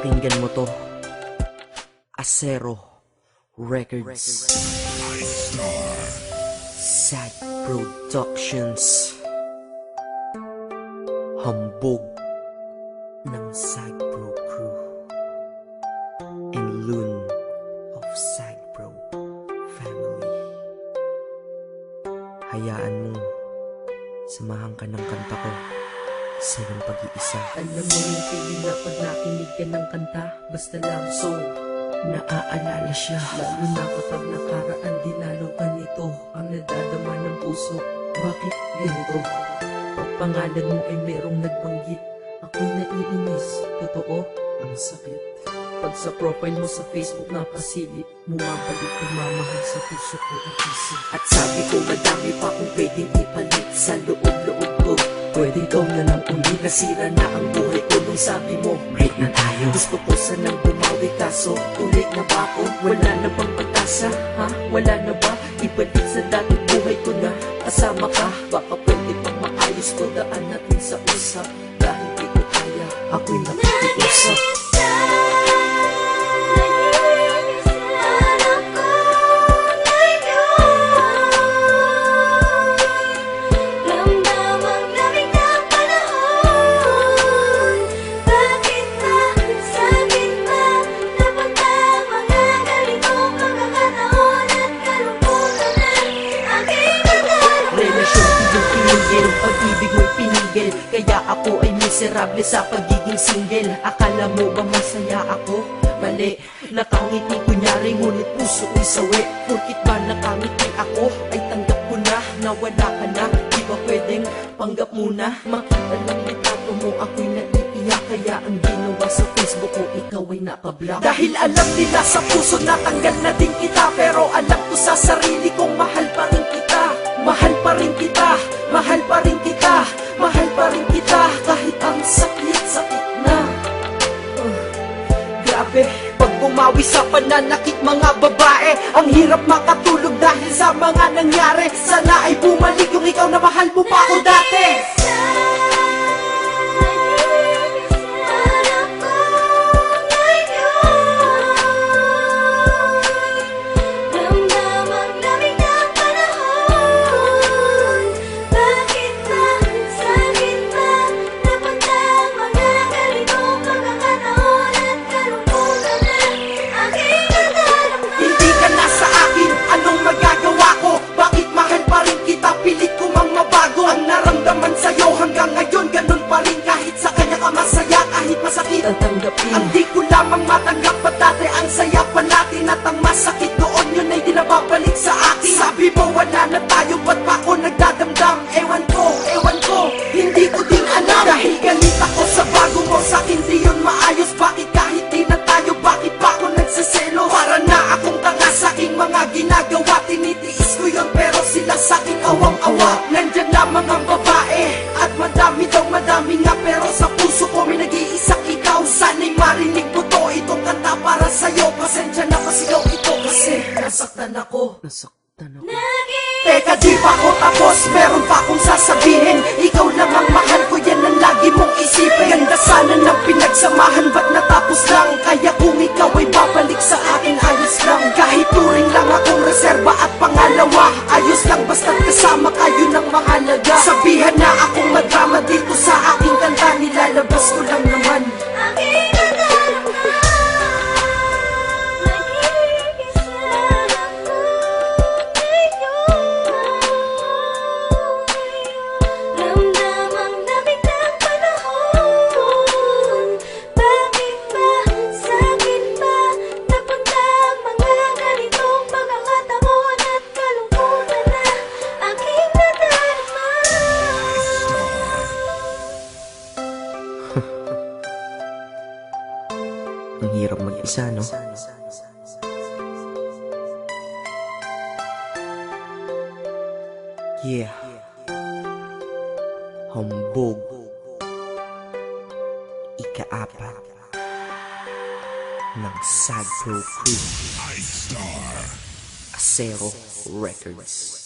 Pakinggan mo to. Acero Records, Sad Productions, hambog ng Sad Bro Crew, and Loon of Sad Bro Family. Hayaan mong samahan ka ng kanta ko sa iyong pag-iisa. Alam mo yung feeling na pag nakinig ka ng kanta, basta lang song, naaalala siya. Lalo na kapag nakaraan, di lalo ka nito ang nadadama ng puso. Bakit ganito? Pag pangalan mo ay merong nagbanggit, ako'y naiinis. Totoo, ang sakit. Pag sa profile mo sa Facebook napasilip, bumabalik pagmamahal sa puso ko at isip. At sabi ko madami pa kung pwedeng ipalit sa loob-loob ko. Pwede ikaw na lang uli, nasira na ang buhay ko nung sabi mo break na tayo. Gusto ko sanang bumawi kaso ulit na ba ako? Wala na bang pag-asa? Ha? Wala na ba? Ibalik sa dating buhay ko na kasama ka. Baka pwede pang maayos ko, daan natin sa usap. Dahil di ko kaya, ako'y nakikiusap. Pag-ibig mo'y pinigil, kaya ako ay miserable sa pagiging single. Akala mo ba masaya ako? Mali, nakangiti kunyari ngunit puso ko'y sawi. Porkit ba nakangiti ako ay tanggap ko na wala ka na. Di ba pwedeng panggap muna? Makita ng litrato mo ako'y naiiyak, kaya ang ginawa sa Facebook ko ikaw ay nakablock. Dahil alam nila sa puso natanggal na din kita, pero alam ko sa sarili kong mahal pa rin kita. Mahal pa rin kita, mahal pa rin kita, mahal pa rin kita, kahit ang sakit-sakit na. Grabe, pag bumawi sa pananakit mga babae, ang hirap makatulog dahil sa mga nangyari. Sana ay bumalik yung ikaw na mahal mo pa ako dati. Ang di ko lamang matanggap pa dati ang saya pa natin, at ang masakit doon yun ay di nababalik sa akin. Sabi mo wala na tayo, ba't pa ako nagdadamdam? Ewan ko, hindi ko din alam. Dahil galit ako sa bago mo, sa'kin di yun maayos. Bakit kahit di na tayo, bakit pa ako nagsaselo? Para na akong tanga sa'king mga ginagawa. Tinitiis ko yun pero sila sa'king awang-awa. Nandyan lamang ang babae at madami daw madami nga, pero sa puso ko may nag-iisang ikaw. Sana'y marinig mo to, itong kanta para sa'yo. Pasensya na pasigaw ito kasi nasaktan ako. Teka, di pa ako tapos, meron pa akong sasabihin. Ikaw lang ang mahal ko, yan ang lagi mong isipin. Ganda sana ng pinagsamahan, ba't natapos lang? Kaya kung ikaw ay babalik sa akin, ayos lang. Kahit turing lang akong reserba at pangalawa, ayos lang basta't kasama kayo ng mahalaga. Sabihan na akong madrama dito sa aking kanta, nilalabas ko lang naman. Ang hirap mag-isa, no? Yeah. Hambog. Ika-apat ng Sad Bro Crew, Acero Records.